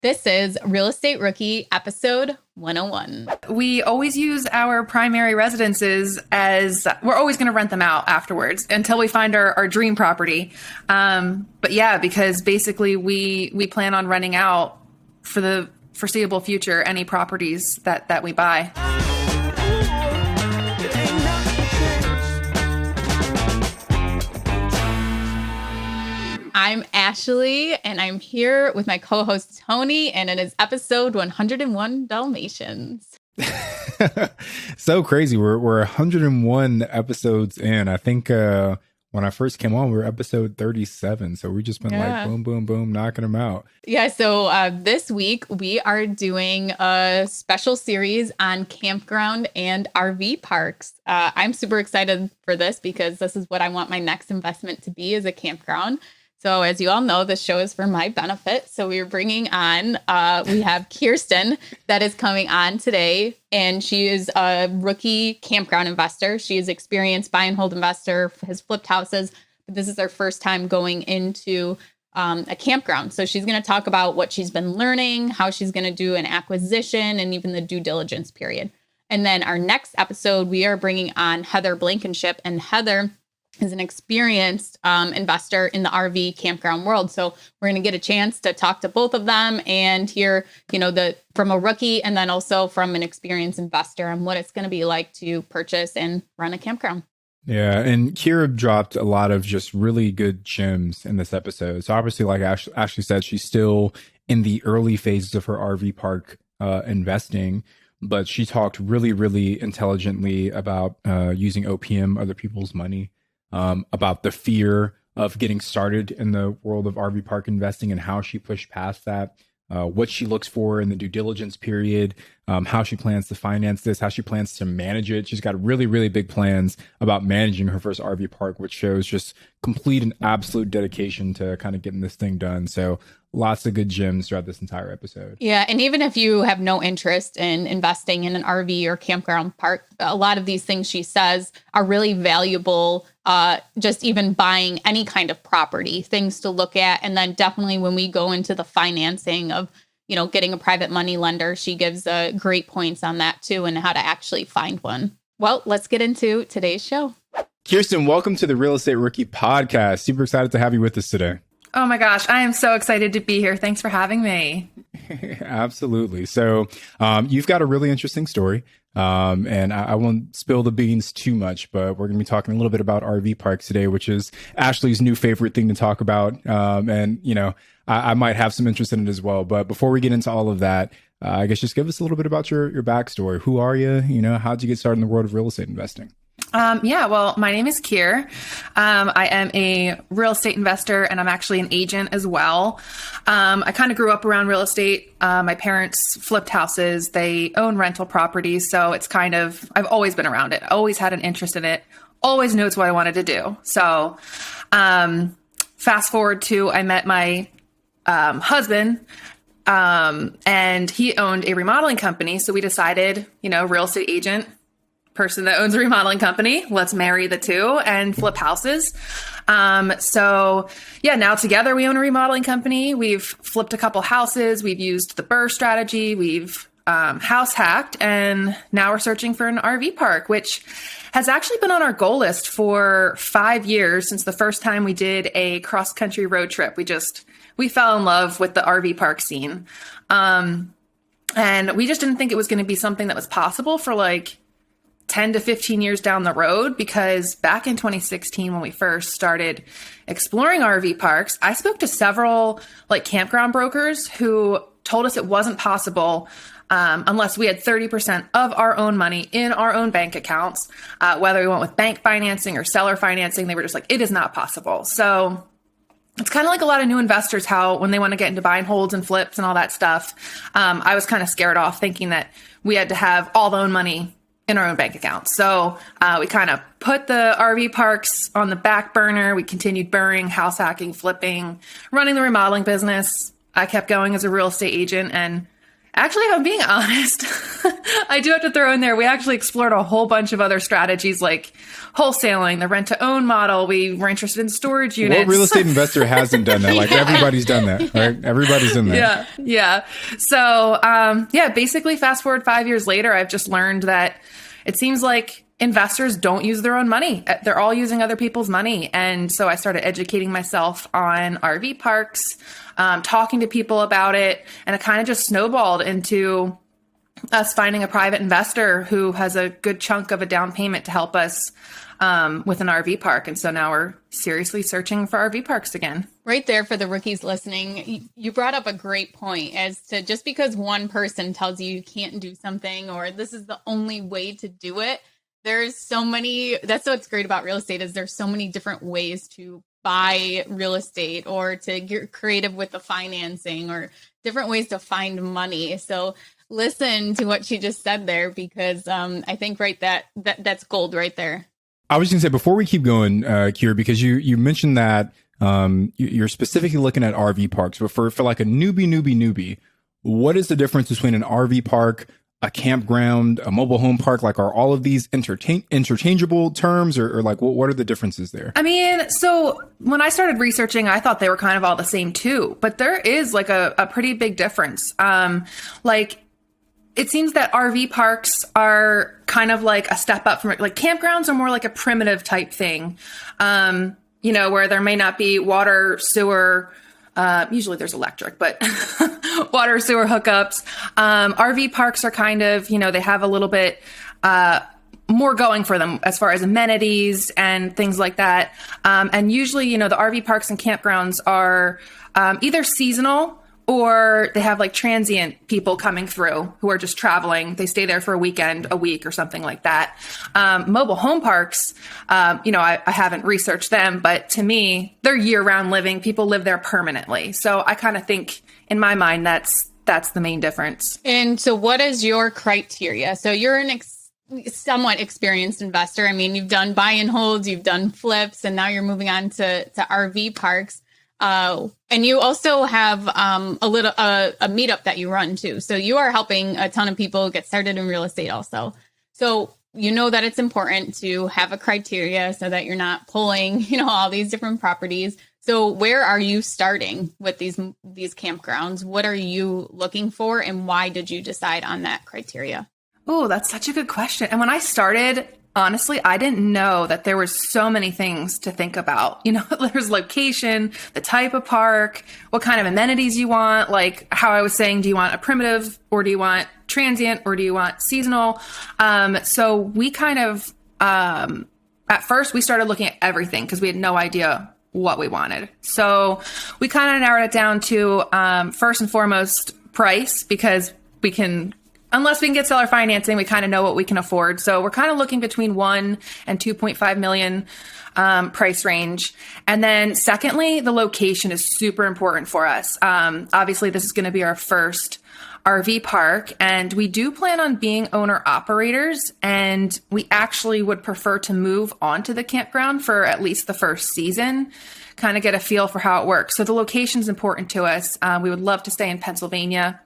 This is Real Estate Rookie episode 101. We always use our primary residences as we're always going to rent them out afterwards until we find our dream property. But yeah, because basically we plan on renting out for the foreseeable future any properties that we buy. I'm Ashley, and I'm here with my co-host Tony, and it is episode 101 Dalmatians. So crazy. We're 101 episodes in. I think when I first came on, we were episode 37. So we've just been like boom, boom, boom, knocking them out. Yeah. So this week we are doing a special series on campground and RV parks. I'm super excited for this because this is what I want my next investment to be, is a campground. So as you all know, this show is for my benefit. So we're bringing on, we have Kirsten that is coming on today, and she is a rookie campground investor. She is experienced buy and hold investor, has flipped houses, but this is her first time going into a campground. So she's going to talk about what she's been learning, how she's going to do an acquisition, and even the due diligence period. And then our next episode, we are bringing on Heather Blankenship, and Heather is an experienced investor in the RV campground world. So we're going to get a chance to talk to both of them and hear, from a rookie and then also from an experienced investor on what it's going to be like to purchase and run a campground. Yeah. And Kier dropped a lot of just really good gems in this episode. So obviously, like Ashley said, she's still in the early phases of her RV park investing, but she talked really, really intelligently about using OPM, other people's money. About the fear of getting started in the world of RV park investing and how she pushed past that, what she looks for in the due diligence period, how she plans to finance this, how she plans to manage it. She's got really, really big plans about managing her first RV park, which shows just complete and absolute dedication to kind of getting this thing done. So lots of good gems throughout this entire episode. Yeah. And even if you have no interest in investing in an RV or campground park, a lot of these things she says are really valuable. Just even buying any kind of property, things to look at. And then definitely when we go into the financing of, getting a private money lender, she gives great points on that too, and how to actually find one. Well, let's get into today's show. Kirsten, welcome to the Real Estate Rookie podcast. Super excited to have you with us today. Oh my gosh, I am so excited to be here. Thanks for having me. Absolutely. So you've got a really interesting story. And I won't spill the beans too much, but we're going to be talking a little bit about RV parks today, which is Ashley's new favorite thing to talk about. I might have some interest in it as well. But before we get into all of that, I guess just give us a little bit about your backstory. Who are you? How'd you get started in the world of real estate investing? Well, my name is Kier. I am a real estate investor, and I'm actually an agent as well. I kind of grew up around real estate. My parents flipped houses. They own rental properties. So it's I've always been around it, always had an interest in it, always knows what I wanted to do. So fast forward to I met my husband, and he owned a remodeling company. So we decided, real estate agent, person that owns a remodeling company, let's marry the two and flip houses. Now together we own a remodeling company. We've flipped a couple houses. We've used the BRRRR strategy. We've house hacked, and now we're searching for an RV park, which has actually been on our goal list for 5 years since the first time we did a cross-country road trip. We fell in love with the RV park scene. And we just didn't think it was going to be something that was possible for 10 to 15 years down the road, because back in 2016, when we first started exploring RV parks, I spoke to several campground brokers who told us it wasn't possible unless we had 30% of our own money in our own bank accounts. Whether we went with bank financing or seller financing, they were just it is not possible. So it's kind of like a lot of new investors, how when they want to get into buy and holds and flips and all that stuff, I was kind of scared off thinking that we had to have all the own money in our own bank account. So we kind of put the RV parks on the back burner. We continued BRRRR-ing, house hacking, flipping, running the remodeling business. I kept going as a real estate agent, and Actually, if I'm being honest, I do have to throw in there, we actually explored a whole bunch of other strategies like wholesaling, the rent-to-own model. We were interested in storage units. What real estate investor hasn't done that? Like everybody's done that, right? Everybody's in that. Yeah. So, basically fast forward 5 years later, I've just learned that it seems like investors don't use their own money. They're all using other people's money. And so I started educating myself on RV parks, talking to people about it, and it kind of just snowballed into us finding a private investor who has a good chunk of a down payment to help us with an RV park. And so now we're seriously searching for RV parks again. Right there for the rookies listening, you brought up a great point as to just because one person tells you you can't do something or this is the only way to do it, there's so many, that's what's great about real estate is there's so many different ways to buy real estate or to get creative with the financing or different ways to find money. So listen to what she just said there because I think that's gold right there. I was going to say, before we keep going, Kier, because you mentioned that you're specifically looking at RV parks, but for like a newbie, what is the difference between an RV park, a campground, a mobile home park? Like, are all of these interchangeable terms or like, what are the differences there? I mean, so when I started researching, I thought they were kind of all the same too, but there is like a pretty big difference. It seems that RV parks are kind of like a step up from like campgrounds are more like a primitive type thing, where there may not be water, sewer, usually there's electric, but water, sewer hookups. RV parks are kind of, they have a little bit more going for them as far as amenities and things like that. And usually, the RV parks and campgrounds are either seasonal or they have like transient people coming through who are just traveling. They stay there for a weekend, a week or something like that. Mobile home parks, I haven't researched them, but to me, they're year-round living. People live there permanently. So I kind of think in my mind, that's the main difference. And so what is your criteria? So you're an somewhat experienced investor. I mean, you've done buy and holds, you've done flips, and now you're moving on to RV parks. And you also have a meetup that you run too. So you are helping a ton of people get started in real estate also. So you know that it's important to have a criteria so that you're not pulling, all these different properties. So where are you starting with these campgrounds? What are you looking for and why did you decide on that criteria? Oh, that's such a good question. And when I started, honestly, I didn't know that there were so many things to think about. There's location, the type of park, what kind of amenities you want. Like how I was saying, do you want a primitive or do you want transient or do you want seasonal? So we kind of, at first we started looking at everything because we had no idea what we wanted. So we kind of narrowed it down to, first and foremost, price, because unless we can get seller financing, we kind of know what we can afford. So we're kind of looking between 1 and 2.5 million price range. And then secondly, the location is super important for us. Obviously, this is going to be our first RV park, and we do plan on being owner operators, and we actually would prefer to move onto the campground for at least the first season, kind of get a feel for how it works. So the location is important to us. We would love to stay in Pennsylvania.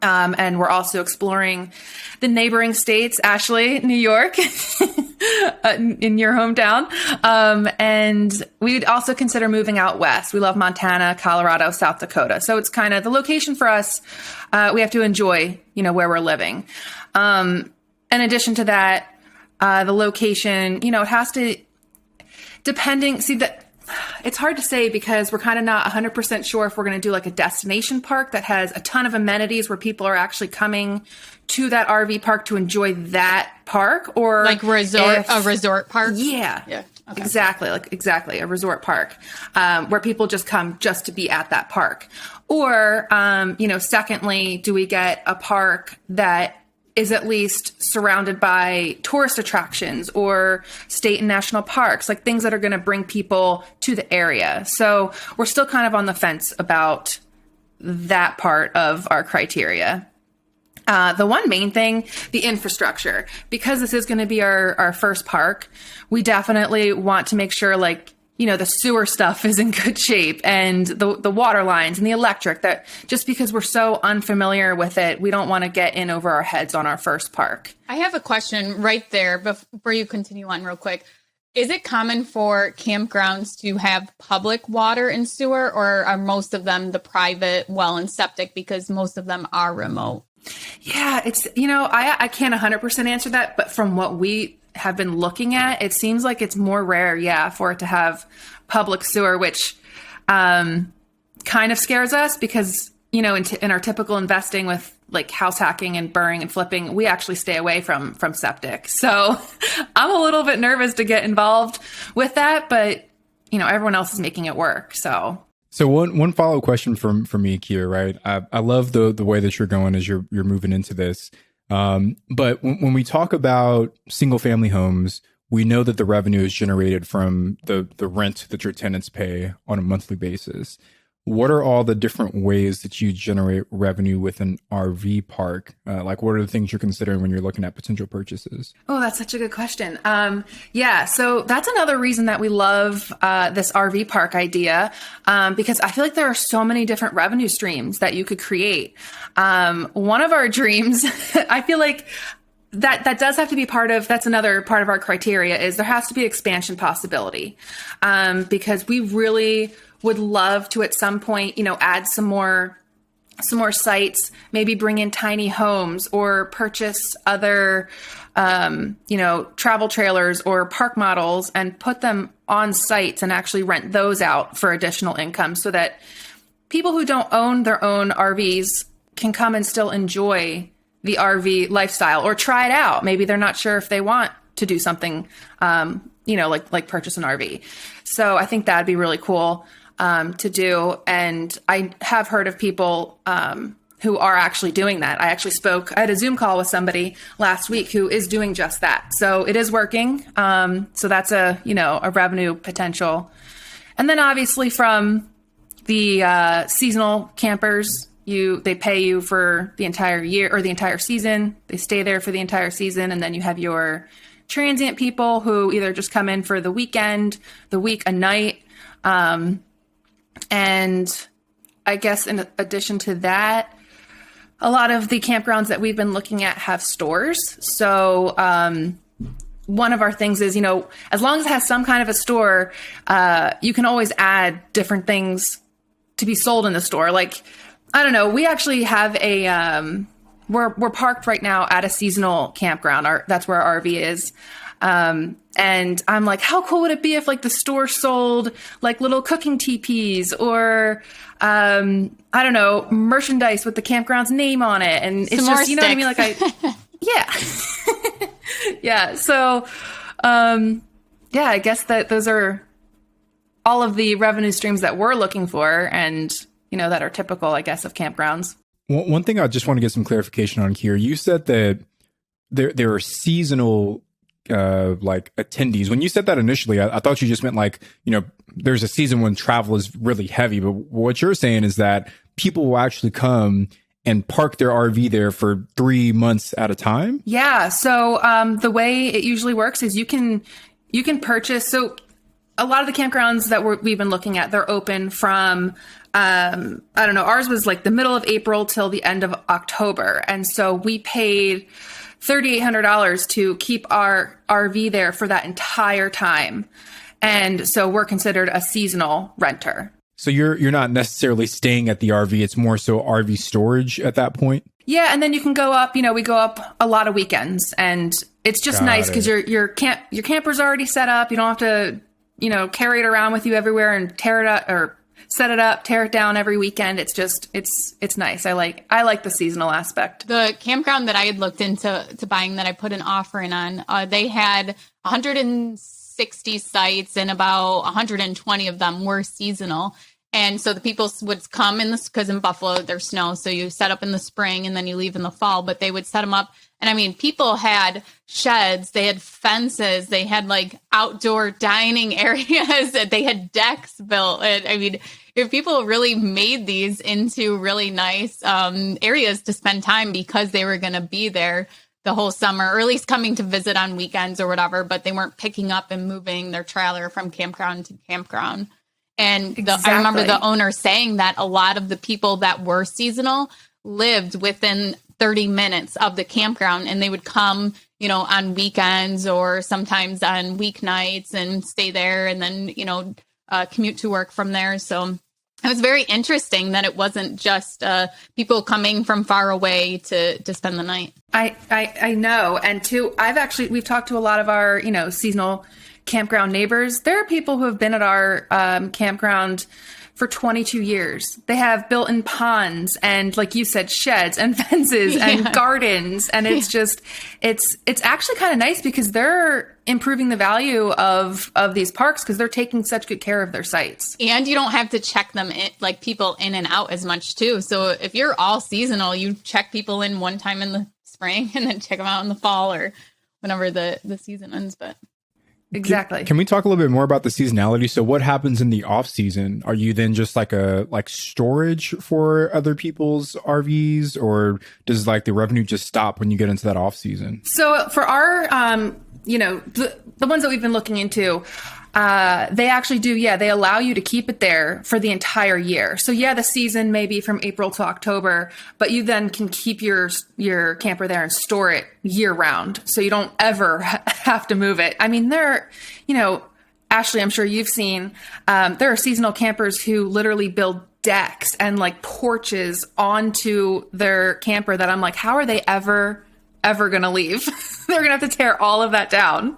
And we're also exploring the neighboring states, Ashley, New York, in your hometown. And we would also consider moving out west. We love Montana, Colorado, South Dakota. So it's kind of the location for us. We have to enjoy, where we're living. In addition to that, the location, it has to, it's hard to say because we're kind of not 100% sure if we're going to do like a destination park that has a ton of amenities where people are actually coming to that RV park to enjoy that park, or like a resort park. Yeah. Okay. Exactly. A resort park, where people just come just to be at that park. Or, secondly, do we get a park that is at least surrounded by tourist attractions or state and national parks, like things that are going to bring people to the area. So we're still kind of on the fence about that part of our criteria. The one main thing, the infrastructure, because this is going to be our first park, we definitely want to make sure the sewer stuff is in good shape and the water lines and the electric, that just because we're so unfamiliar with it, we don't want to get in over our heads on our first park. I have a question right there before you continue on real quick. Is it common for campgrounds to have public water and sewer, or are most of them the private well and septic, because most of them are remote? Yeah, it's, I can't 100% answer that, but from what we have been looking at, it seems like it's more rare, for it to have public sewer, which kind of scares us because, in our typical investing with like house hacking and BRRRR-ing and flipping, we actually stay away from septic. So I'm a little bit nervous to get involved with that, but, everyone else is making it work. So one follow-up question from me, Kier, right? I love the way that you're going as you're moving into this. But when we talk about single family homes, we know that the revenue is generated from the rent that your tenants pay on a monthly basis. What are all the different ways that you generate revenue with an RV park? Like, what are the things you're considering when you're looking at potential purchases? Oh, that's such a good question. So that's another reason that we love this RV park idea, because I feel like there are so many different revenue streams that you could create. One of our dreams, I feel like that does have to be that's another part of our criteria, is there has to be expansion possibility, because we really would love to at some point, add some more sites, maybe bring in tiny homes or purchase other, travel trailers or park models and put them on sites and actually rent those out for additional income, so that people who don't own their own RVs can come and still enjoy the RV lifestyle or try it out. Maybe they're not sure if they want to do something, like purchase an RV. So I think that'd be really cool to do. And I have heard of people who are actually doing that. I had a Zoom call with somebody last week who is doing just that. So it is working. So that's a revenue potential. And then obviously from the seasonal campers, they pay you for the entire year or the entire season. They stay there for the entire season. And then you have your transient people who either just come in for the weekend, the week, a night. And I guess in addition to that, a lot of the campgrounds that we've been looking at have stores. So one of our things is, as long as it has some kind of a store, you can always add different things to be sold in the store. Like, I don't know, we actually have we're parked right now at a seasonal campground. That's where our RV is. And I'm like, how cool would it be if like the store sold like little cooking teepees or, I don't know, merchandise with the campground's name on it. And it's just, you know what I mean? Like yeah. Yeah. So, I guess that those are all of the revenue streams that we're looking for and, that are typical, I guess, of campgrounds. One thing I just want to get some clarification on here. You said that there are seasonal like attendees. When you said that initially, I thought you just meant like, there's a season when travel is really heavy. But what you're saying is that people will actually come and park their RV there for 3 months at a time? Yeah. So the way it usually works is you can purchase. So a lot of the campgrounds that we've been looking at, they're open from, I don't know, ours was like the middle of April till the end of October. And so we paid $3,800 to keep our RV there for that entire time. And so we're considered a seasonal renter. So you're not necessarily staying at the RV. It's more so RV storage at that point? Yeah. And then you can go up, we go up a lot of weekends, and it's just nice because your camper's already set up. You don't have to, carry it around with you everywhere and tear it up or set it up, tear it down every weekend. It's just, it's nice. I like the seasonal aspect. The campground that I had looked into buying that I put an offer in on, they had 160 sites and about 120 of them were seasonal. And so the people would come in this, because in Buffalo there's snow. So you set up in the spring and then you leave in the fall, but they would set them up. And I mean, people had sheds, they had fences, they had like outdoor dining areas, they had decks built. And I mean, if people really made these into really nice areas to spend time because they were going to be there the whole summer, or at least coming to visit on weekends or whatever, but they weren't picking up and moving their trailer from campground to campground. And I remember the owner saying that a lot of the people that were seasonal lived within 30 minutes of the campground, and they would come, you know, on weekends or sometimes on weeknights and stay there and then, you know, commute to work from there. So it was very interesting that it wasn't just people coming from far away to spend the night. I know. And we've talked to a lot of our, you know, seasonal campground neighbors. There are people who have been at our campground for 22 years. They have built-in ponds and, like you said, sheds and fences and gardens. And it's just, it's actually kind of nice because they're improving the value of these parks because they're taking such good care of their sites. And you don't have to check them in, like people in and out as much too. So if you're all seasonal, you check people in one time in the spring and then check them out in the fall or whenever the season ends. But exactly. Can we talk a little bit more about the seasonality? So what happens in the off season? Are you then just like storage for other people's RVs, or does like the revenue just stop when you get into that off season? So for our, you know, the ones that we've been looking into, they actually do. Yeah. They allow you to keep it there for the entire year. So yeah, the season may be from April to October, but you then can keep your camper there and store it year round. So you don't ever have to move it. I mean, you know, Ashley, I'm sure you've seen, there are seasonal campers who literally build decks and like porches onto their camper that I'm like, how are they ever going to leave? They're going to have to tear all of that down.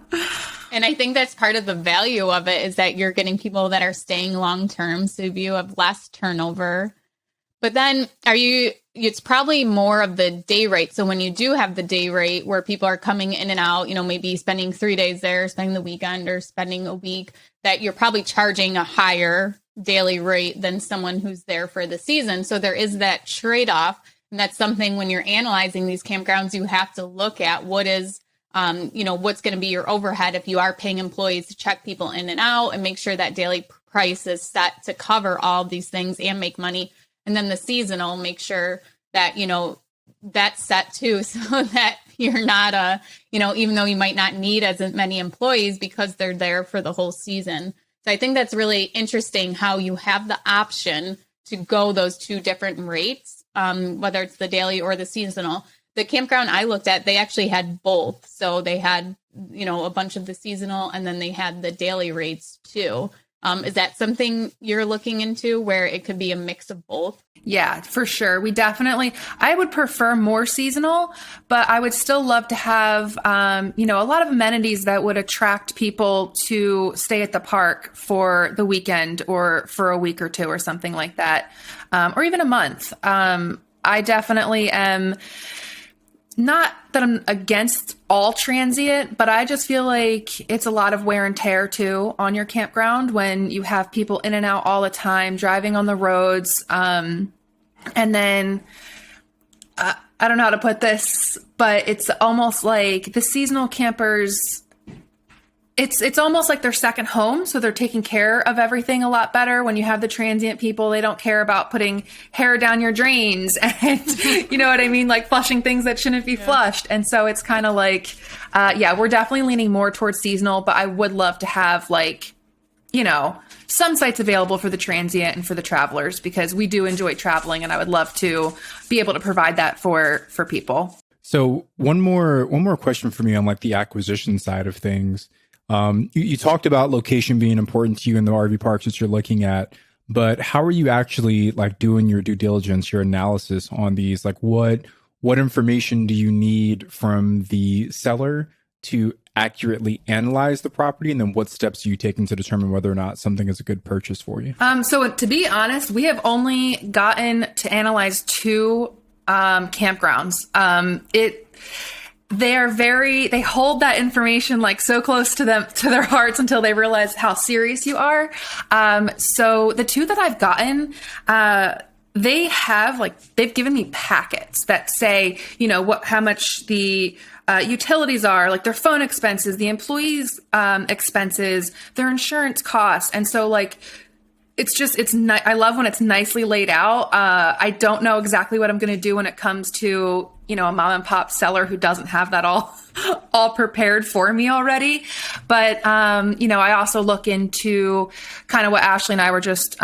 And I think that's part of the value of it is that you're getting people that are staying long term. So you have less turnover. But then it's probably more of the day rate. So when you do have the day rate where people are coming in and out, you know, maybe spending 3 days there, spending the weekend or spending a week, that you're probably charging a higher daily rate than someone who's there for the season. So there is that trade-off. And that's something when you're analyzing these campgrounds, you have to look at what is, you know, what's going to be your overhead if you are paying employees to check people in and out and make sure that daily price is set to cover all of these things and make money. And then the seasonal, make sure that, you know, that's set too, so that you're not, you know, even though you might not need as many employees because they're there for the whole season. So I think that's really interesting how you have the option to go those two different rates, whether it's the daily or the seasonal. The campground I looked at, they actually had both. So they had, you know, a bunch of the seasonal and then they had the daily rates too. Is that something you're looking into where it could be a mix of both? Yeah, for sure. I would prefer more seasonal, but I would still love to have, you know, a lot of amenities that would attract people to stay at the park for the weekend or for a week or two or something like that, or even a month. I definitely am. Not that I'm against all transient, but I just feel like it's a lot of wear and tear too on your campground when you have people in and out all the time, driving on the roads. And then I don't know how to put this, but it's almost like the seasonal campers, it's almost like their second home. So they're taking care of everything a lot better. When you have the transient people, they don't care about putting hair down your drains and you know what I mean? Like flushing things that shouldn't be flushed. And so it's kind of like, yeah, we're definitely leaning more towards seasonal, but I would love to have like, you know, some sites available for the transient and for the travelers because we do enjoy traveling and I would love to be able to provide that for people. So one more question for me on like the acquisition side of things. You talked about location being important to you in the RV parks that you're looking at, but how are you actually like doing your due diligence, your analysis on these? Like what information do you need from the seller to accurately analyze the property? And then what steps are you taking to determine whether or not something is a good purchase for you? So to be honest, we have only gotten to analyze 2 campgrounds. They hold that information like so close to their hearts until they realize how serious you are. So the 2 that I've gotten, they've given me packets that say, you know, how much the utilities are, like their phone expenses, the employees' expenses, their insurance costs. And so like I love when it's nicely laid out. I don't know exactly what I'm going to do when it comes to, a mom and pop seller who doesn't have that all prepared for me already. But, I also look into kind of what Ashley and I were just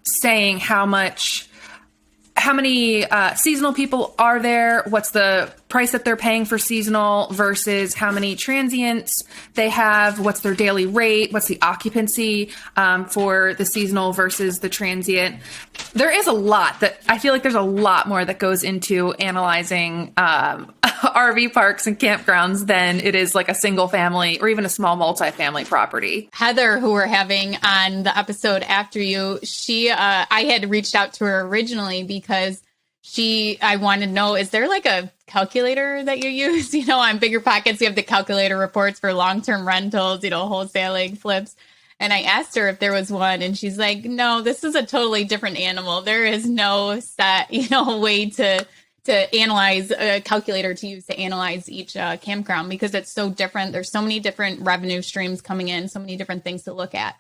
saying, how many seasonal people are there? What's the price that they're paying for seasonal versus how many transients they have? What's their daily rate? What's the occupancy for the seasonal versus the transient? There is a lot I feel like there's a lot more that goes into analyzing RV parks and campgrounds than it is like a single family or even a small multifamily property. Heather, who we're having on the episode after you, I had reached out to her originally because I wanted to know, is there like a calculator that you use? On Bigger Pockets, you have the calculator reports for long-term rentals, wholesaling, flips. And I asked her if there was one, and she's like, no, this is a totally different animal. There is no set, way to analyze a calculator to use to analyze each campground because it's so different. There's so many different revenue streams coming in, so many different things to look at.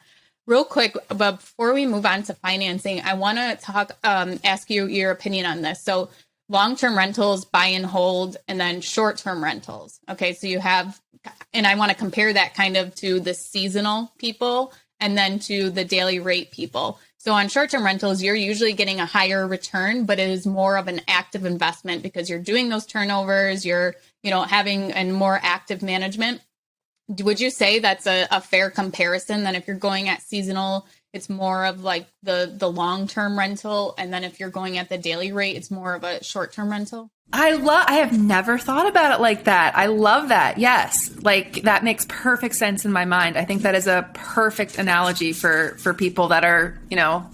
Real quick, but before we move on to financing, I want to ask you your opinion on this. So long-term rentals, buy and hold, and then short-term rentals. Okay, so you have, and I want to compare that kind of to the seasonal people and then to the daily rate people. So on short-term rentals, you're usually getting a higher return, but it is more of an active investment because you're doing those turnovers, you're, having a more active management. Would you say that's a fair comparison? Then if you're going at seasonal, it's more of like the long-term rental. And then if you're going at the daily rate, it's more of a short-term rental. I have never thought about it like that. I love that. Yes. Like that makes perfect sense in my mind. I think that is a perfect analogy for people that are,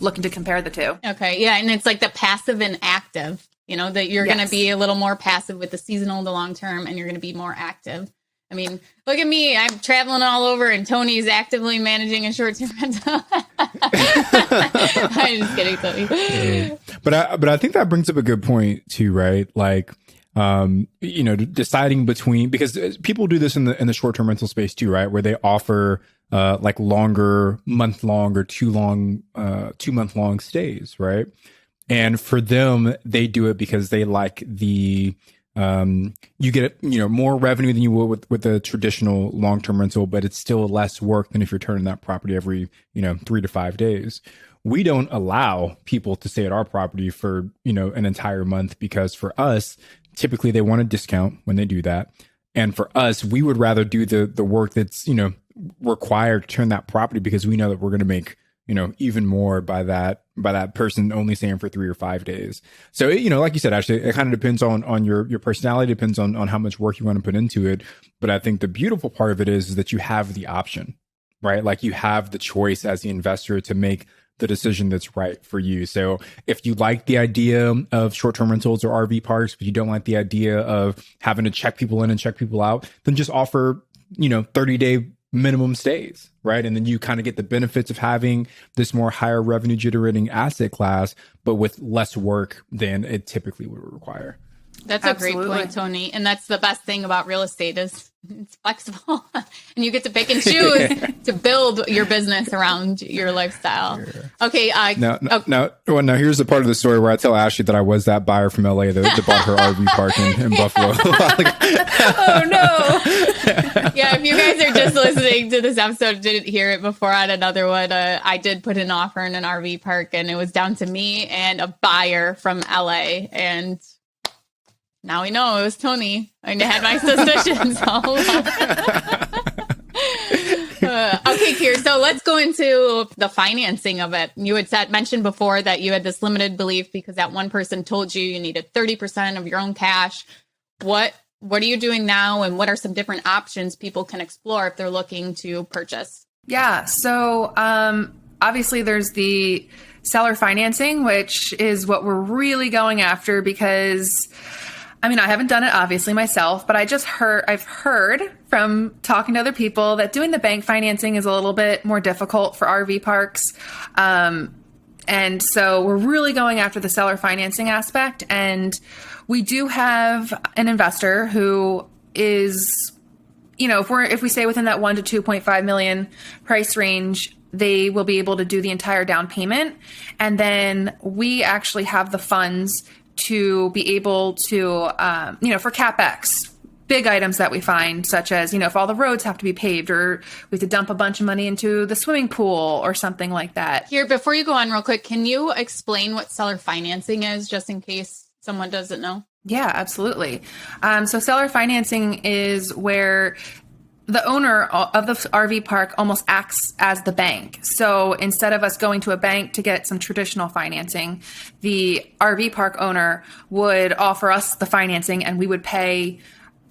looking to compare the two. Okay. Yeah. And it's like the passive and active, that you're going to be a little more passive with the seasonal, the long-term, and you're going to be more active. I mean, look at me. I'm traveling all over and Tony's actively managing a short-term rental. I'm just kidding, Tony. But I think that brings up a good point too, right? Like, deciding between, because people do this in the short-term rental space too, right? Where they offer like longer month-long or 2-month-long stays, right? And for them, they do it because they like the you get more revenue than you would with a traditional long-term rental, but it's still less work than if you're turning that property every 3 to 5 days. We don't allow people to stay at our property for an entire month because for us, typically they want a discount when they do that, and for us, we would rather do the work that's required to turn that property because we know that we're going to make even more by that person only staying for 3 or 5 days. So, like you said, actually, it kind of depends on your personality, depends on how much work you want to put into it. But I think the beautiful part of it is that you have the option, right? Like you have the choice as the investor to make the decision that's right for you. So if you like the idea of short-term rentals or RV parks, but you don't like the idea of having to check people in and check people out, then just offer, 30-day minimum stays, right? And then you kind of get the benefits of having this more higher revenue generating asset class, but with less work than it typically would require. That's Absolutely. A great point, Tony. And that's the best thing about real estate is it's flexible and you get to pick and choose to build your business around your lifestyle. Sure. Okay. Now, here's the part of the story where I tell Ashley that I was that buyer from LA that bought her RV park in Buffalo. Oh no. Yeah. If you guys are just listening to this episode, didn't hear it before on another one, I did put an offer in an RV park and it was down to me and a buyer from LA, and now we know it was Tony. I had my suspicions all along. Okay, Kier. So let's go into the financing of it. You had mentioned before that you had this limited belief because that one person told you needed 30% of your own cash. What are you doing now, and what are some different options people can explore if they're looking to purchase? Yeah. So obviously there's the seller financing, which is what we're really going after because I haven't done it obviously myself, but I've heard from talking to other people that doing the bank financing is a little bit more difficult for RV parks. And so we're really going after the seller financing aspect. And we do have an investor who is, if we stay within that 1 to 2.5 million price range, they will be able to do the entire down payment. And then we actually have the funds to be able to, for CapEx, big items that we find, such as, if all the roads have to be paved, or we have to dump a bunch of money into the swimming pool or something like that. Here, before you go on real quick, can you explain what seller financing is, just in case someone doesn't know? Yeah, absolutely. So seller financing is where the owner of the RV park almost acts as the bank. So instead of us going to a bank to get some traditional financing, the RV park owner would offer us the financing, and we would pay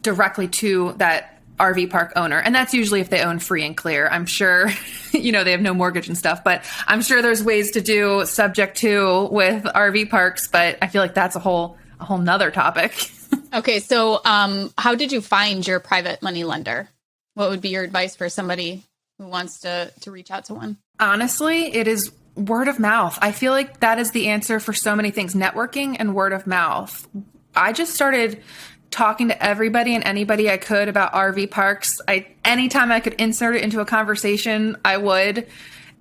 directly to that RV park owner. And that's usually if they own free and clear. I'm sure, they have no mortgage and stuff, but I'm sure there's ways to do subject to with RV parks, but I feel like that's a whole nother topic. Okay. So, how did you find your private money lender? What would be your advice for somebody who wants to reach out to one? Honestly, it is word of mouth. I feel like that is the answer for so many things, networking and word of mouth. I just started talking to everybody and anybody I could about RV parks. Anytime I could insert it into a conversation, I would.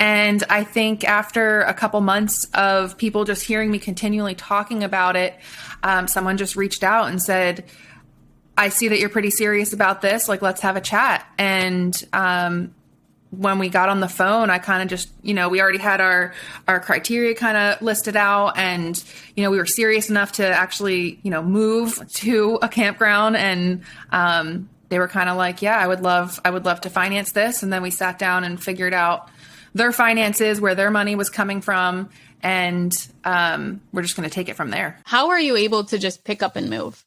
And I think after a couple months of people just hearing me continually talking about it, someone just reached out and said, I see that you're pretty serious about this. Like, let's have a chat. And when we got on the phone, I kind of just, we already had our criteria kind of listed out, and, we were serious enough to actually, move to a campground. And they were kind of like, yeah, I would love to finance this. And then we sat down and figured out their finances, where their money was coming from. And we're just going to take it from there. How are you able to just pick up and move?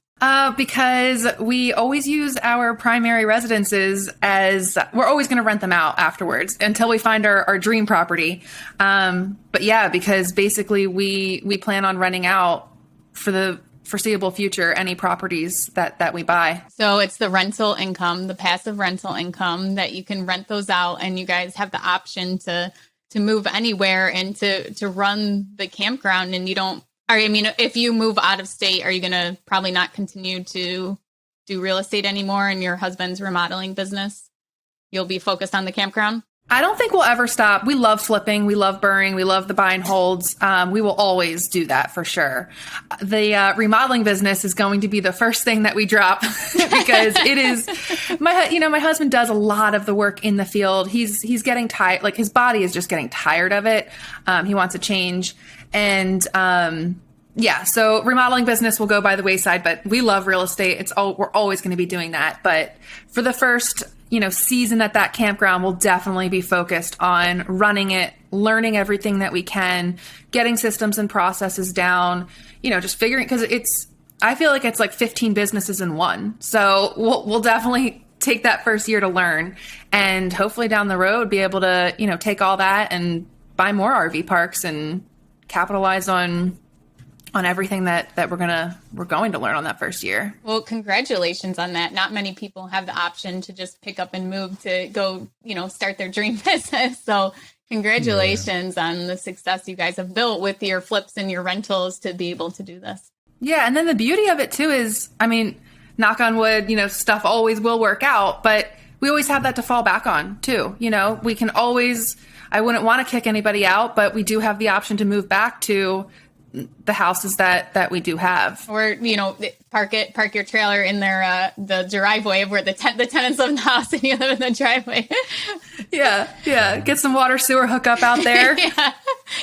Because we always use our primary residences as we're always going to rent them out afterwards until we find our dream property. But yeah, because basically we plan on renting out for the foreseeable future any properties that we buy. So it's the rental income, the passive rental income, that you can rent those out, and you guys have the option to move anywhere and to run the campground. And you don't, if you move out of state, are you going to probably not continue to do real estate anymore in your husband's remodeling business? You'll be focused on the campground? I don't think we'll ever stop. We love flipping. We love BRRRR-ing. We love the buy and holds. We will always do that for sure. The remodeling business is going to be the first thing that we drop because it is my husband does a lot of the work in the field. He's getting tired. Like, his body is just getting tired of it. He wants a change. And, so remodeling business will go by the wayside, but we love real estate. We're always going to be doing that. But for the first, season at that campground, we'll definitely be focused on running it, learning everything that we can, getting systems and processes down, just figuring, because I feel like it's like 15 businesses in one. So we'll definitely take that first year to learn, and hopefully down the road be able to, take all that and buy more RV parks and capitalize on everything that we're going to learn on that first year. Well, congratulations on that. Not many people have the option to just pick up and move to go, start their dream business. So congratulations on the success you guys have built with your flips and your rentals to be able to do this. Yeah. And then the beauty of it too is, knock on wood, stuff always will work out, but we always have that to fall back on too. We can always, I wouldn't want to kick anybody out, but we do have the option to move back to the houses that we do have, or park your trailer in the driveway where the tenants of the house and you live in the driveway. yeah, get some water sewer hookup out there. Yeah,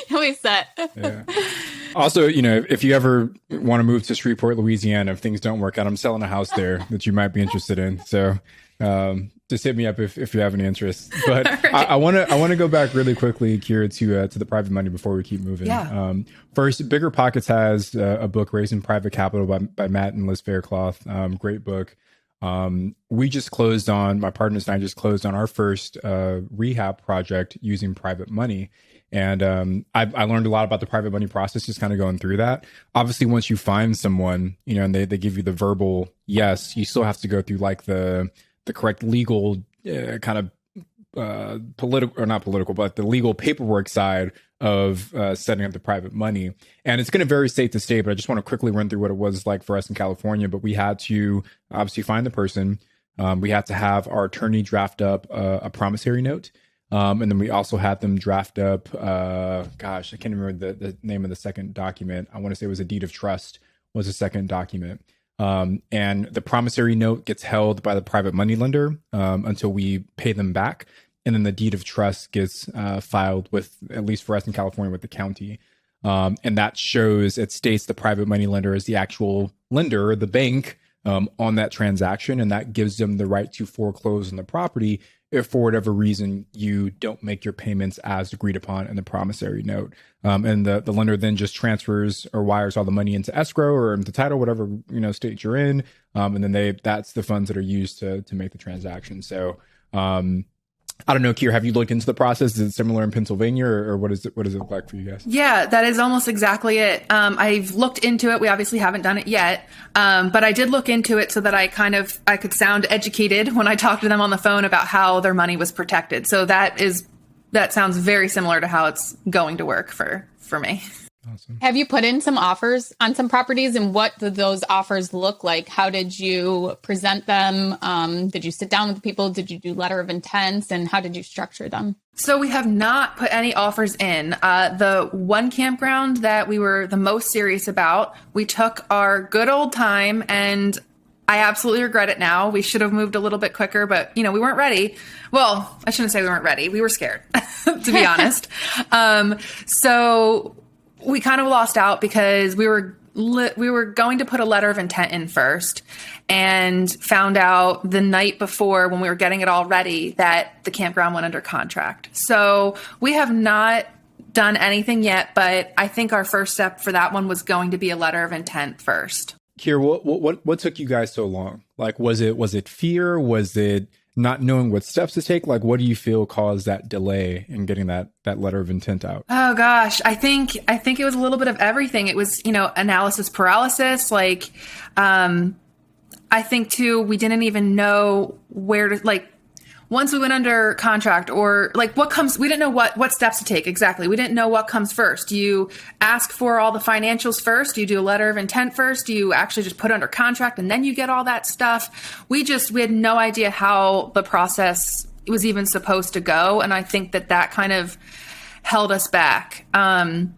always set. Yeah. Also, if you ever want to move to Shreveport, Louisiana, if things don't work out, I'm selling a house there that you might be interested in. So just hit me up if you have any interest. But right. I want to go back really quickly, Kier, to the private money before we keep moving. Yeah. First, Bigger Pockets has a book, Raising Private Capital by Matt and Liz Faircloth. Great book. My partners and I just closed on our first rehab project using private money. And I learned a lot about the private money process, just kind of going through that. Obviously, once you find someone, and they give you the verbal yes, you still have to go through like the correct legal kind of political, or not political, but the legal paperwork side of setting up the private money. And it's going to vary state to state, but I just want to quickly run through what it was like for us in California. But we had to obviously find the person. We had to have our attorney draft up a promissory note. And then we also had them draft up, gosh, I can't remember the name of the second document. I want to say it was a deed of trust was the second document. And the promissory note gets held by the private money lender until we pay them back. And then the deed of trust gets filed with, at least for us in California, with the county. And that shows, it states the private money lender is the actual lender, the bank, on that transaction. And that gives them the right to foreclose on the property if for whatever reason you don't make your payments as agreed upon in the promissory note. And the lender then just transfers or wires all the money into escrow or into title, whatever, state you're in. And then that's the funds that are used to make the transaction. So, I don't know, Kier, have you looked into the process? Is it similar in Pennsylvania, or what is it like for you guys? Yeah, that is almost exactly it. I've looked into it. We obviously haven't done it yet. But I did look into it so that I could sound educated when I talked to them on the phone about how their money was protected. So that sounds very similar to how it's going to work for me. Awesome. Have you put in some offers on some properties, and what did those offers look like? How did you present them? Did you sit down with the people? Did you do letter of intents, and how did you structure them? So we have not put any offers in. The one campground that we were the most serious about, we took our good old time, and I absolutely regret it now. We should have moved a little bit quicker, but we weren't ready. Well, I shouldn't say we weren't ready. We were scared, to be honest. So we kind of lost out because we were going to put a letter of intent in first, and found out the night before when we were getting it all ready that the campground went under contract. So we have not done anything yet, but I think our first step for that one was going to be a letter of intent first. Kier, what took you guys so long? Like, was it fear? Was it not knowing what steps to take? Like, what do you feel caused that delay in getting that letter of intent out? Oh gosh, I think it was a little bit of everything. It was, analysis paralysis. Like, I think too, we didn't even know where to, once we went under contract, or we didn't know what steps to take exactly. We didn't know what comes first. Do you ask for all the financials first? Do you do a letter of intent first? Do you actually just put under contract and then you get all that stuff? We had no idea how the process was even supposed to go. And I think that kind of held us back. And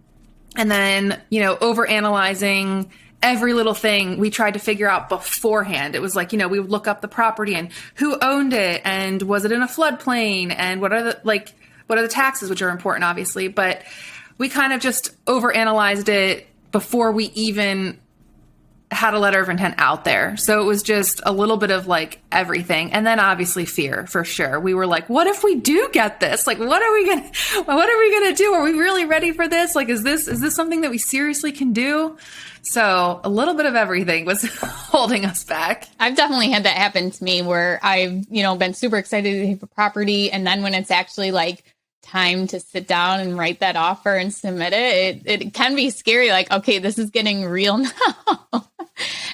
then, overanalyzing every little thing we tried to figure out beforehand. It was we would look up the property and who owned it, and was it in a floodplain, and what are the taxes, which are important, obviously. But we kind of just overanalyzed it before we even had a letter of intent out there. So it was just a little bit of everything. And then obviously fear, for sure. We were like, what if we do get this? What are we going to do? Are we really ready for this? Is this something that we seriously can do? So a little bit of everything was holding us back. I've definitely had that happen to me where I've, been super excited to have a property. And then when it's actually time to sit down and write that offer and submit it can be scary. Okay, this is getting real now.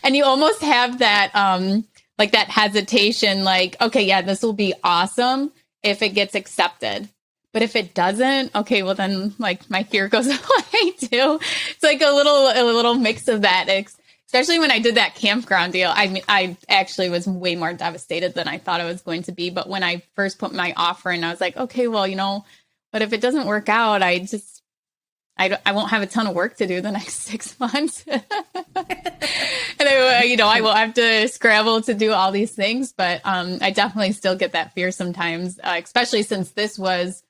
And you almost have that, that hesitation, okay, yeah, this will be awesome if it gets accepted. But if it doesn't, okay, well then my fear goes away too. It's a little mix of that. Especially when I did that campground deal. I mean, I actually was way more devastated than I thought I was going to be. But when I first put my offer in, I was like, okay, well, but if it doesn't work out, I won't have a ton of work to do the next 6 months. And I will have to scramble to do all these things. But I definitely still get that fear sometimes, especially since this was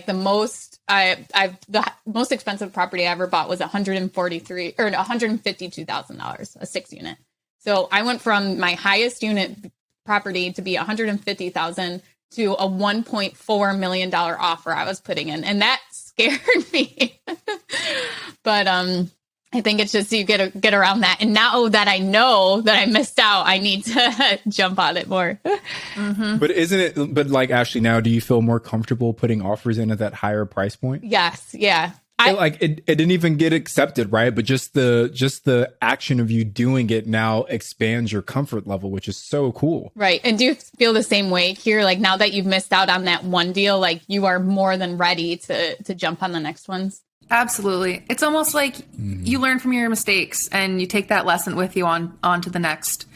the most the most expensive property I ever bought was $152,000, a 6-unit. So I went from my highest unit property to be $150,000 to a $1.4 million offer I was putting in. And that scared me. But I think it's just you get around that. And now that I know that I missed out, I need to jump on it more. Mm-hmm. But Ashley, now do you feel more comfortable putting offers in at that higher price point? Yes. Yeah. It didn't even get accepted, right? But just the action of you doing it now expands your comfort level, which is so cool. Right. And do you feel the same way here? Now that you've missed out on that one deal, you are more than ready to jump on the next ones? Absolutely. It's almost like you learn from your mistakes and you take that lesson with you on to the next.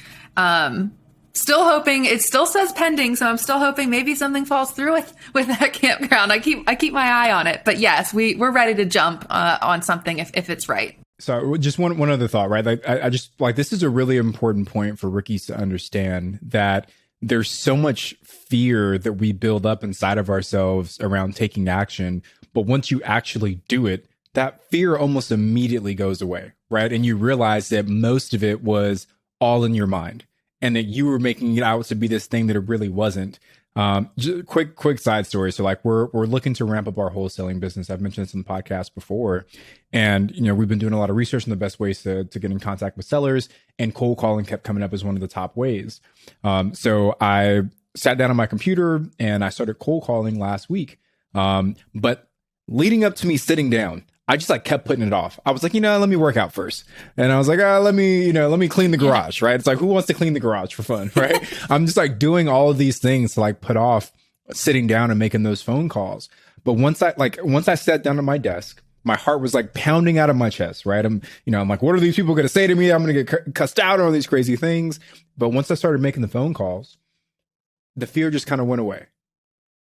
Still hoping. It still says pending, so I'm still hoping maybe something falls through with that campground. I keep my eye on it, but yes, we're ready to jump on something if it's right. So just one other thought, right? Like I just like, this is a really important point for rookies to understand, that there's so much fear that we build up inside of ourselves around taking action, but once you actually do it, that fear almost immediately goes away, right? And you realize that most of it was all in your mind, and that you were making it out to be this thing that it really wasn't. Just quick side story. So like we're looking to ramp up our wholesaling business. I've mentioned this in the podcast before, and we've been doing a lot of research on the best ways to get in contact with sellers, and cold calling kept coming up as one of the top ways. So I sat down on my computer and I started cold calling last week. But leading up to me sitting down, I just like kept putting it off. I was like, let me work out first. And I was like, let me clean the garage, right? It's like, who wants to clean the garage for fun, right? I'm just like doing all of these things to like put off sitting down and making those phone calls. But once I sat down at my desk, my heart was like pounding out of my chest, right? I'm like, what are these people going to say to me? I'm going to get cussed out on all these crazy things. But once I started making the phone calls, the fear just kind of went away,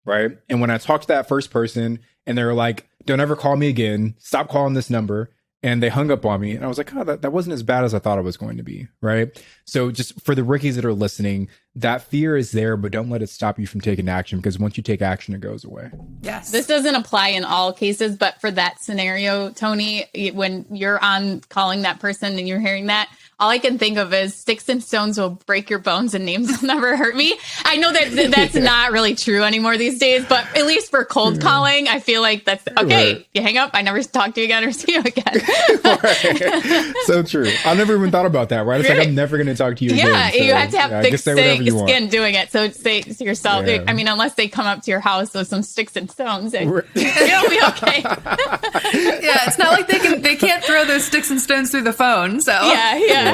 right? And when I talked to that first person and they were like, don't ever call me again, stop calling this number, and they hung up on me. And I was like, oh, that wasn't as bad as I thought it was going to be, right? So just for the rookies that are listening, that fear is there, but don't let it stop you from taking action, because once you take action, it goes away. Yes. This doesn't apply in all cases, but for that scenario, Tony, when you're on calling that person and you're hearing that, all I can think of is sticks and stones will break your bones and names will never hurt me. I know that that's not really true anymore these days, but at least for cold calling, I feel like that's okay. Right. You hang up, I never talk to you again or see you again. Right. So true. I never even thought about that, right? It's like, I'm never going to talk to you again. Yeah, so, you have to have thick skin doing it. So say to yourself, I mean, unless they come up to your house with some sticks and stones, it'll be okay. Yeah, it's not like they can't throw those sticks and stones through the phone. So yeah.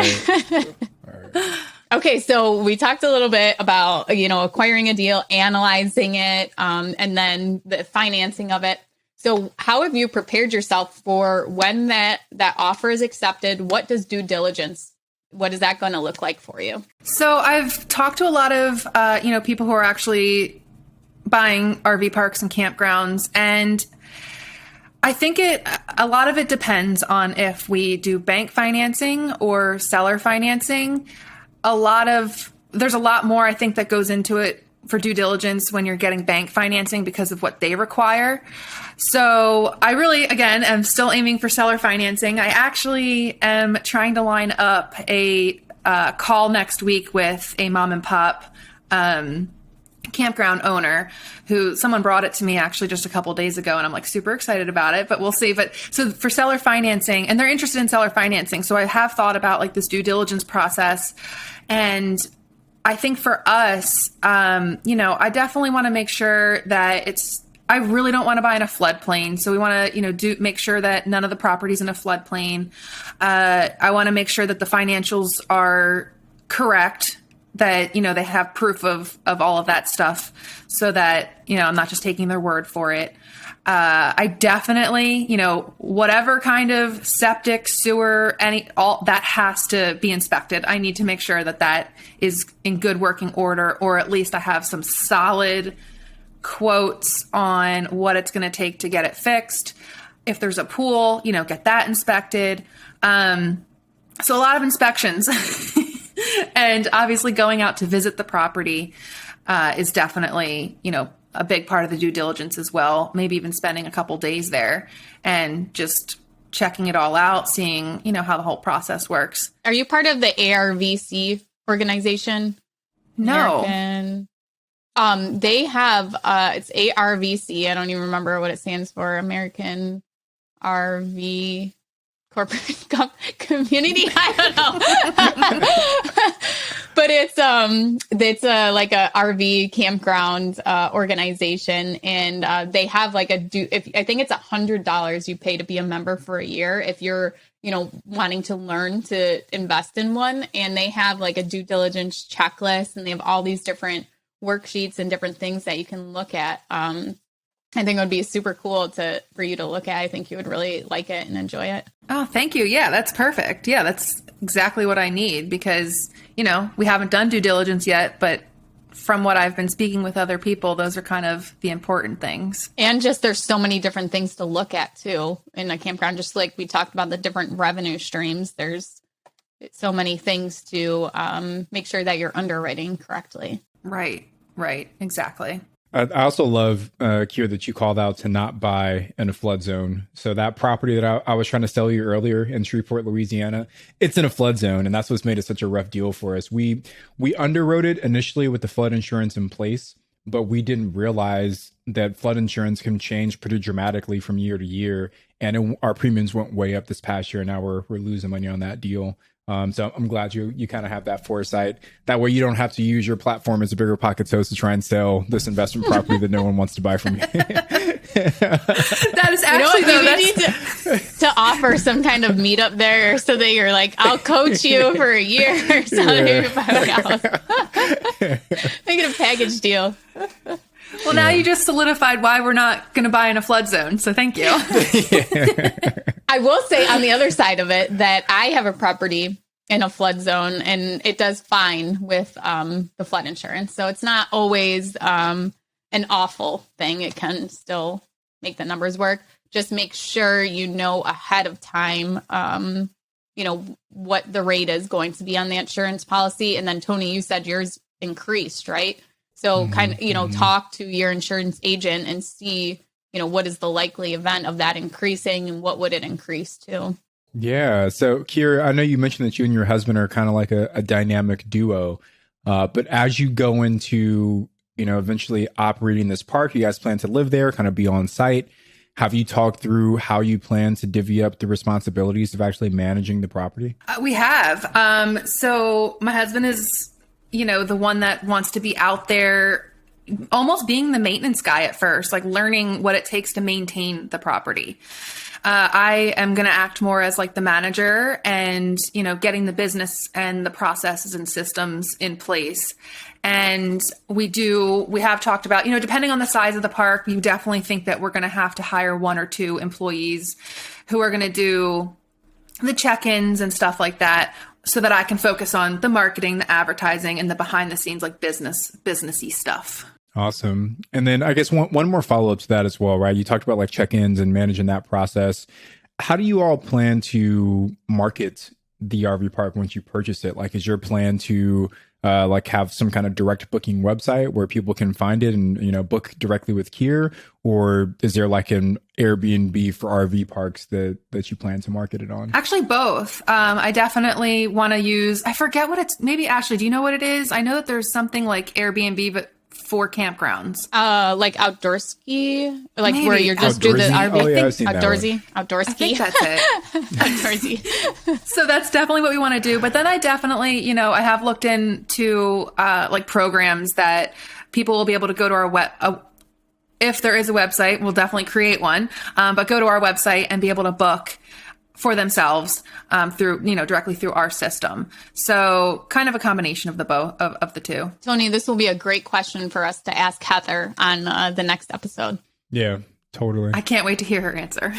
Okay, so we talked a little bit about, acquiring a deal, analyzing it, and then the financing of it. So how have you prepared yourself for when that offer is accepted? What does due diligence, what is that going to look like for you? So I've talked to a lot of, people who are actually buying RV parks and campgrounds, and I think a lot of it depends on if we do bank financing or seller financing. There's a lot more, I think, that goes into it for due diligence when you're getting bank financing because of what they require. So I really, again, am still aiming for seller financing. I actually am trying to line up a call next week with a mom and pop campground owner who someone brought it to me actually just a couple of days ago, and I'm like super excited about it, but we'll see. But so for seller financing, and they're interested in seller financing. So I have thought about like this due diligence process, and I think for us, I definitely want to make sure that I really don't want to buy in a floodplain. So we want to, make sure that none of the property's in a floodplain. I want to make sure that the financials are correct, that, they have proof of all of that stuff, so that, I'm not just taking their word for it. I definitely, whatever kind of septic, sewer, all that has to be inspected. I need to make sure that is in good working order, or at least I have some solid quotes on what it's going to take to get it fixed. If there's a pool, get that inspected. So a lot of inspections. And obviously going out to visit the property is definitely, a big part of the due diligence as well. Maybe even spending a couple days there and just checking it all out, seeing, how the whole process works. Are you part of the ARVC organization? No. They have, it's ARVC. I don't even remember what it stands for. American RV Corporate Community. I don't know. But it's like a RV campground organization, and they have like I think it's $100 you pay to be a member for a year if you're wanting to learn to invest in one, and they have like a due diligence checklist, and they have all these different worksheets and different things that you can look at. I think it would be super cool for you to look at. I think you would really like it and enjoy it. Oh, thank you. Yeah, that's perfect. Yeah, that's exactly what I need because, we haven't done due diligence yet, but from what I've been speaking with other people, those are kind of the important things. And just there's so many different things to look at too in a campground. Just like we talked about the different revenue streams, there's so many things to make sure that you're underwriting correctly. Right, exactly. I also love, Kier, that you called out to not buy in a flood zone. So that property that I was trying to sell you earlier in Shreveport, Louisiana, it's in a flood zone. And that's what's made it such a rough deal for us. We underwrote it initially with the flood insurance in place, but we didn't realize that flood insurance can change pretty dramatically from year to year. And our premiums went way up this past year. And now we're losing money on that deal. So I'm glad you kind of have that foresight. That way you don't have to use your platform as a bigger pocket host to try and sell this investment property that no one wants to buy from you. That is actually need to offer some kind of meetup there so that you're like, I'll coach you for a year so that you can buy a house. Make it a package deal. Well, now you just solidified why we're not going to buy in a flood zone. So thank you. I will say on the other side of it that I have a property in a flood zone and it does fine with the flood insurance. So it's not always an awful thing. It can still make the numbers work. Just make sure you know ahead of time, what the rate is going to be on the insurance policy. And then Tony, you said yours increased, right? So talk to your insurance agent and see, what is the likely event of that increasing and what would it increase to? Yeah. So Kier, I know you mentioned that you and your husband are kind of like a dynamic duo. But as you go into, eventually operating this park, you guys plan to live there, kind of be on site. Have you talked through how you plan to divvy up the responsibilities of actually managing the property? We have. So my husband is, the one that wants to be out there almost being the maintenance guy at first, like learning what it takes to maintain the property. I am going to act more as like the manager and, getting the business and the processes and systems in place. And we have talked about, depending on the size of the park, we definitely think that we're going to have to hire 1 or 2 employees who are going to do the check-ins and stuff like that, so that I can focus on the marketing, the advertising, and the behind the scenes, like businessy stuff. Awesome. And then I guess one more follow-up to that as well, right? You talked about like check-ins and managing that process. How do you all plan to market the RV park once you purchase it? Like, is your plan to have some kind of direct booking website where people can find it and, book directly with Kier? Or is there like an Airbnb for RV parks that you plan to market it on? Actually, both. I definitely want to use, I forget what it's, maybe Ashley, do you know what it is? I know that there's something like Airbnb, but for campgrounds. Like outdoor ski, like maybe. Where you're just do the RV. Oh, yeah, I've seen outdoor ski. I think that's it. Outdoorsy. So that's definitely what we want to do. But then I definitely, I have looked into like programs that people will be able to go to our if there is a website, we'll definitely create one. But go to our website and be able to book for themselves through, directly through our system. So kind of a combination of of the two. Tony, this will be a great question for us to ask Heather on the next episode. Yeah, totally. I can't wait to hear her answer.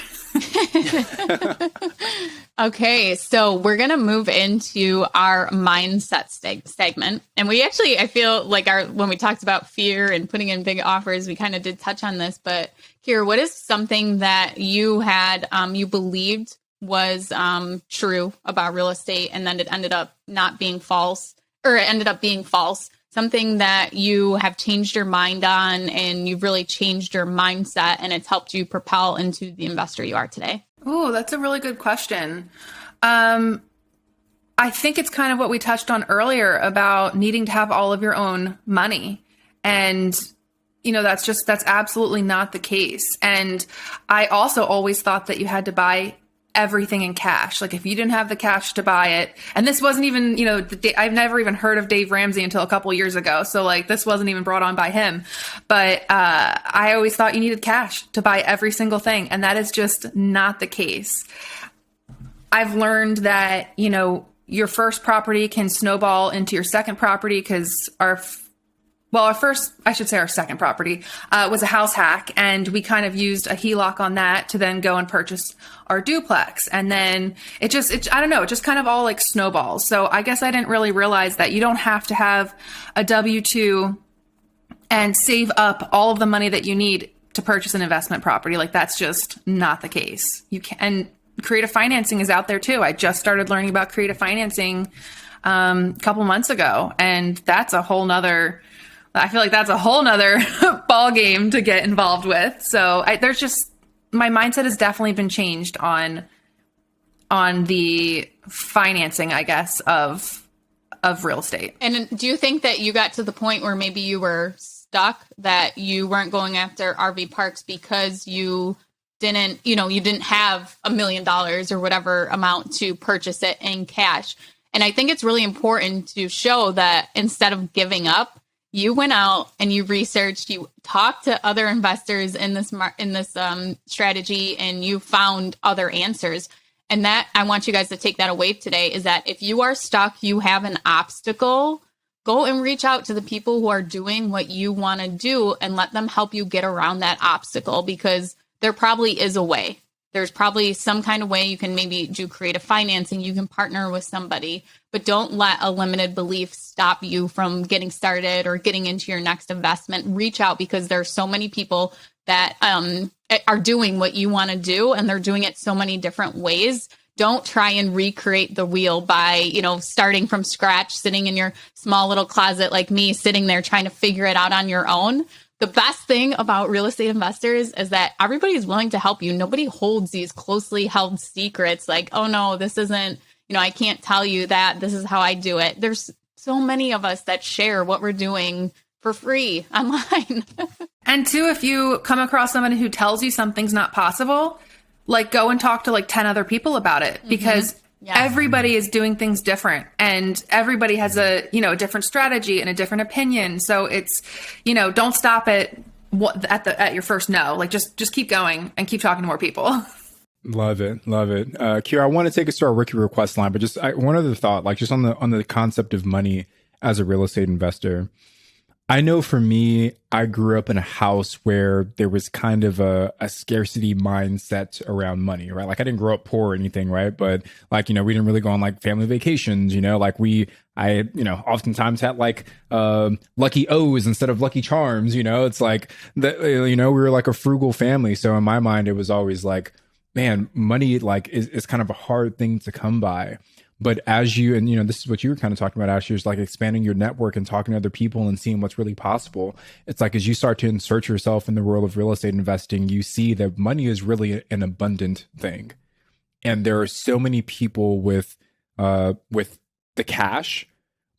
Okay, so we're going to move into our mindset segment. And we actually, I feel like when we talked about fear and putting in big offers, we kind of did touch on this. But Kier, what is something that you had, you believed was true about real estate, and then it ended up not being false, or it ended up being false? Something that you have changed your mind on, and you've really changed your mindset, and it's helped you propel into the investor you are today? Oh, that's a really good question. I think it's kind of what we touched on earlier about needing to have all of your own money. And, that's absolutely not the case. And I also always thought that you had to buy everything in cash. Like if you didn't have the cash to buy it, and this wasn't even, I've never even heard of Dave Ramsey until a couple of years ago. So like this wasn't even brought on by him, but I always thought you needed cash to buy every single thing. And that is just not the case. I've learned that, your first property can snowball into your second property because well, our second property was a house hack, and we kind of used a HELOC on that to then go and purchase our duplex. And then I don't know, it just kind of all like snowballs. So I guess I didn't really realize that you don't have to have a W-2 and save up all of the money that you need to purchase an investment property. Like, that's just not the case. You can, and creative financing is out there too. I just started learning about creative financing a couple months ago, and I feel like that's a whole nother ball game to get involved with. So my mindset has definitely been changed on the financing, I guess, of real estate. And do you think that you got to the point where maybe you were stuck, that you weren't going after RV parks because you didn't have $1 million or whatever amount to purchase it in cash? And I think it's really important to show that instead of giving up, you went out and you researched, you talked to other investors in this strategy, and you found other answers. And that, I want you guys to take that away today, is that if you are stuck, you have an obstacle, go and reach out to the people who are doing what you want to do and let them help you get around that obstacle, because there probably is a way. There's probably some kind of way you can maybe do creative financing. You can partner with somebody, but don't let a limited belief stop you from getting started or getting into your next investment. Reach out, because there are so many people that are doing what you want to do, and they're doing it so many different ways. Don't try and recreate the wheel by, starting from scratch, sitting in your small little closet like me, sitting there trying to figure it out on your own. The best thing about real estate investors is that everybody is willing to help you. Nobody holds these closely held secrets like, oh no, this isn't, I can't tell you that. This is how I do it. There's so many of us that share what we're doing for free online. And two, if you come across somebody who tells you something's not possible, like, go and talk to like 10 other people about it, because everybody is doing things different, and everybody has a different strategy and a different opinion. So it's, don't stop at your first no. Like, just keep going and keep talking to more people. Love it. Kier, I want to take us to our rookie request line, but just one other thought, like just on the concept of money as a real estate investor. I know for me, I grew up in a house where there was kind of a scarcity mindset around money, right? Like, I didn't grow up poor or anything, right? But like, we didn't really go on like family vacations, like I oftentimes had like lucky O's instead of lucky charms, it's like, we were like a frugal family. So in my mind, it was always like, man, money like is kind of a hard thing to come by. But as you, and this is what you were kind of talking about, Ashley, is like expanding your network and talking to other people and seeing what's really possible. It's like, as you start to insert yourself in the world of real estate investing, you see that money is really an abundant thing. And there are so many people with the cash,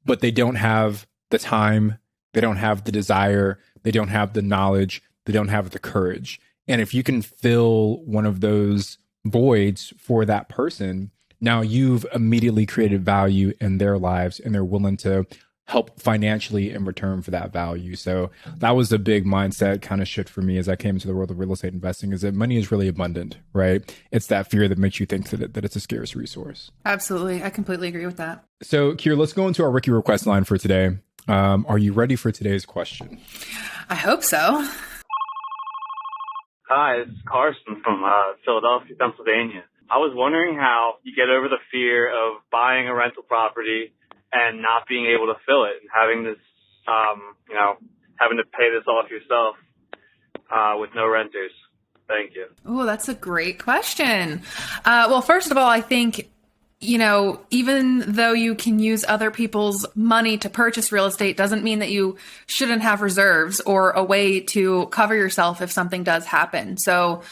but they don't have the time, they don't have the desire, they don't have the knowledge, they don't have the courage. And if you can fill one of those voids for that person, now you've immediately created value in their lives, and they're willing to help financially in return for that value. So that was a big mindset kind of shift for me as I came into the world of real estate investing, is that money is really abundant, right? It's that fear that makes you think that it's a scarce resource. Absolutely. I completely agree with that. So Kier, let's go into our rookie request line for today. Are you ready for today's question? I hope so. Hi, this is Carson from Philadelphia, Pennsylvania. I was wondering how you get over the fear of buying a rental property and not being able to fill it, and having this, having to pay this off yourself with no renters. Thank you. Oh, that's a great question. Well, first of all, I think, even though you can use other people's money to purchase real estate doesn't mean that you shouldn't have reserves or a way to cover yourself if something does happen. So,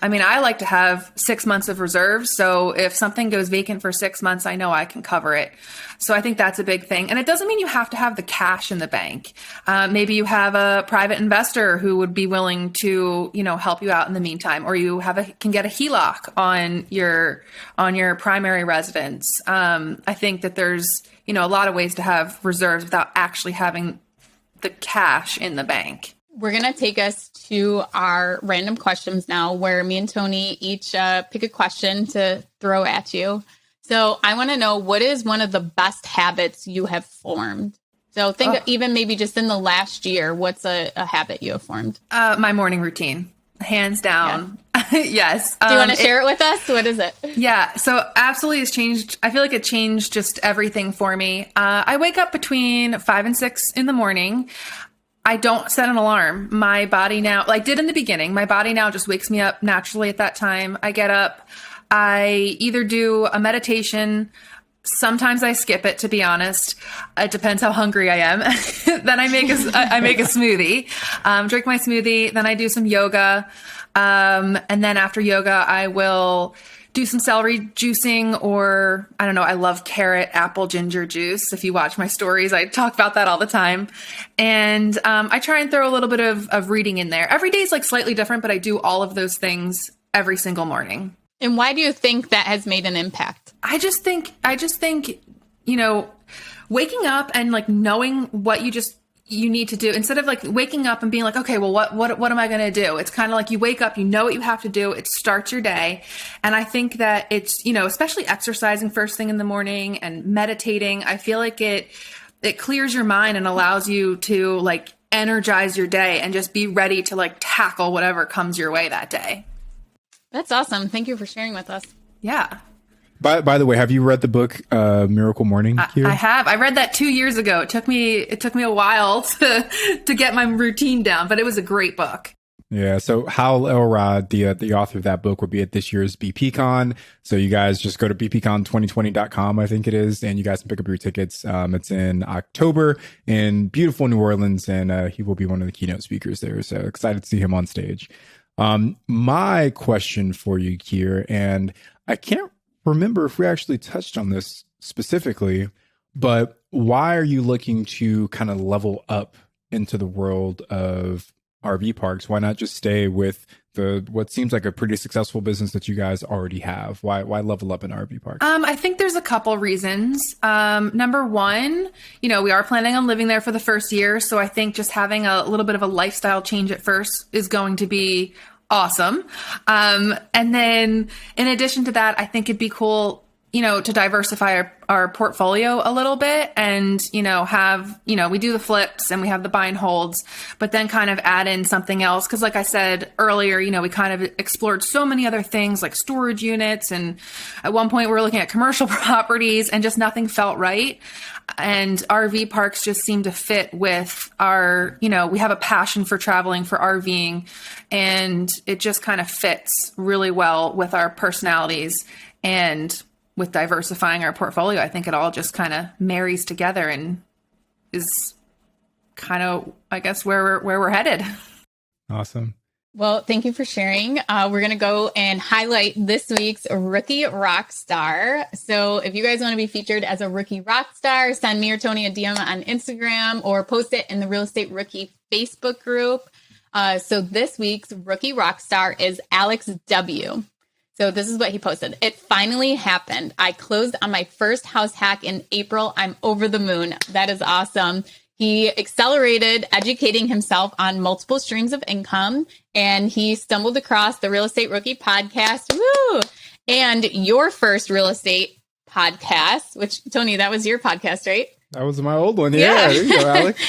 I like to have 6 months of reserves. So if something goes vacant for 6 months, I know I can cover it. So I think that's a big thing. And it doesn't mean you have to have the cash in the bank. Maybe you have a private investor who would be willing to, help you out in the meantime, or you can get a HELOC on your primary residence. I think that there's, a lot of ways to have reserves without actually having the cash in the bank. We're going to take us to our random questions now, where me and Tony each pick a question to throw at you. So I want to know, what is one of the best habits you have formed? So think even maybe just in the last year, what's a habit you have formed? My morning routine, hands down. Yeah. Yes. Do you want to share it with us? What is it? Yeah. So absolutely has changed. I feel like it changed just everything for me. I wake up between 5 and 6 in the morning. I don't set an alarm. My body now, like I did in the beginning, my body now just wakes me up naturally at that time. I get up. I either do a meditation. Sometimes I skip it, to be honest. It depends how hungry I am. Then I make a smoothie, drink my smoothie. Then I do some yoga. And then after yoga, I will do some celery juicing, or I don't know. I love carrot, apple, ginger juice. If you watch my stories, I talk about that all the time. And I try and throw a little bit of reading in there. Every day is like slightly different, but I do all of those things every single morning. And why do you think that has made an impact? I just think, waking up and like knowing what you need to do, instead of like waking up and being like, okay, well, what am I going to do? It's kind of like you wake up, you know what you have to do. It starts your day. And I think that it's, especially exercising first thing in the morning and meditating, I feel like it clears your mind and allows you to like energize your day and just be ready to like tackle whatever comes your way that day. That's awesome. Thank you for sharing with us. Yeah. By the way, have you read the book Miracle Morning? I have. I read that 2 years ago. It took me a while to get my routine down, but it was a great book. Yeah. So Hal Elrod, the author of that book, will be at this year's BPCon. So you guys just go to bpcon2020.com, I think it is, and you guys can pick up your tickets. It's in October in beautiful New Orleans, and he will be one of the keynote speakers there. So excited to see him on stage. My question for you, Kier, and I can't remember if we actually touched on this specifically, but why are you looking to kind of level up into the world of RV parks? Why not just stay with what seems like a pretty successful business that you guys already have? Why level up in RV parks? I think there's a couple reasons. Number one, we are planning on living there for the first year. So I think just having a little bit of a lifestyle change at first is going to be awesome. And then in addition to that, I think it'd be cool, to diversify our portfolio a little bit and, have, we do the flips and we have the buy and holds, but then kind of add in something else. Cause like I said earlier, we kind of explored so many other things like storage units. And at one point we were looking at commercial properties and just nothing felt right. And RV parks just seem to fit with our, we have a passion for traveling, for RVing, and it just kind of fits really well with our personalities. And with diversifying our portfolio, I think it all just kind of marries together and is kind of, I guess, where we're headed. Awesome. Well, thank you for sharing. We're going to go and highlight this week's Rookie Rockstar. So if you guys want to be featured as a Rookie Rockstar, send me or Tony a DM on Instagram or post it in the Real Estate Rookie Facebook group. So this week's Rookie Rockstar is Alex W. So this is what he posted. It finally happened. I closed on my first house hack in April. I'm over the moon. That is awesome. He accelerated educating himself on multiple streams of income, and he stumbled across the Real Estate Rookie podcast. Woo! And your first real estate podcast, which, Tony, that was your podcast, right? That was my old one. Yeah. There you go, Alex.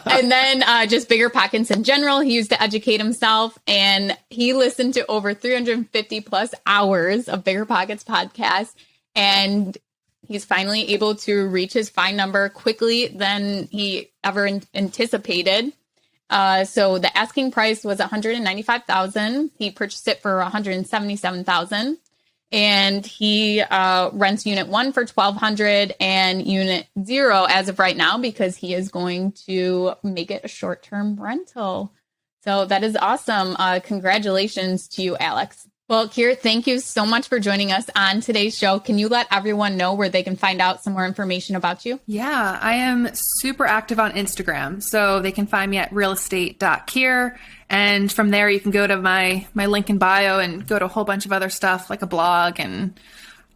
And then just Bigger Pockets in general. He used to educate himself, and he listened to over 350 plus hours of Bigger Pockets podcast. And he's finally able to reach his fine number quickly than he ever anticipated. So the asking price was $195,000. He purchased it for $177,000. And he rents unit 1 for $1,200 and unit 0 as of right now, because he is going to make it a short-term rental. So that is awesome. Congratulations to you, Alex. Well, Kier, thank you so much for joining us on today's show. Can you let everyone know where they can find out some more information about you? Yeah, I am super active on Instagram. So they can find me at realestate.kier. And from there, you can go to my link in bio and go to a whole bunch of other stuff like a blog and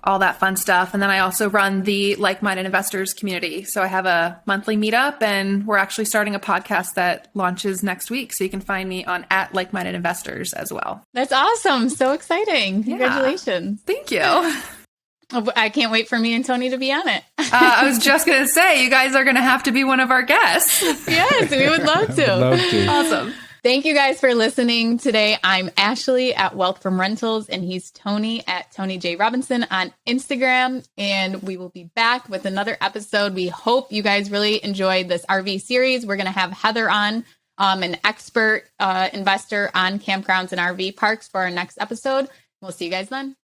all that fun stuff. And then I also run the Like-Minded Investors community. So I have a monthly meetup, and we're actually starting a podcast that launches next week. So you can find me on at Like-Minded Investors as well. That's awesome. So exciting. Congratulations. Yeah. Thank you. I can't wait for me and Tony to be on it. I was just going to say, you guys are going to have to be one of our guests. Yes, we would love to. Love to. Awesome. Thank you guys for listening today. I'm Ashley at Wealth from Rentals, and he's Tony at Tony J. Robinson on Instagram. And we will be back with another episode. We hope you guys really enjoyed this RV series. We're going to have Heather on, an expert investor on campgrounds and RV parks for our next episode. We'll see you guys then.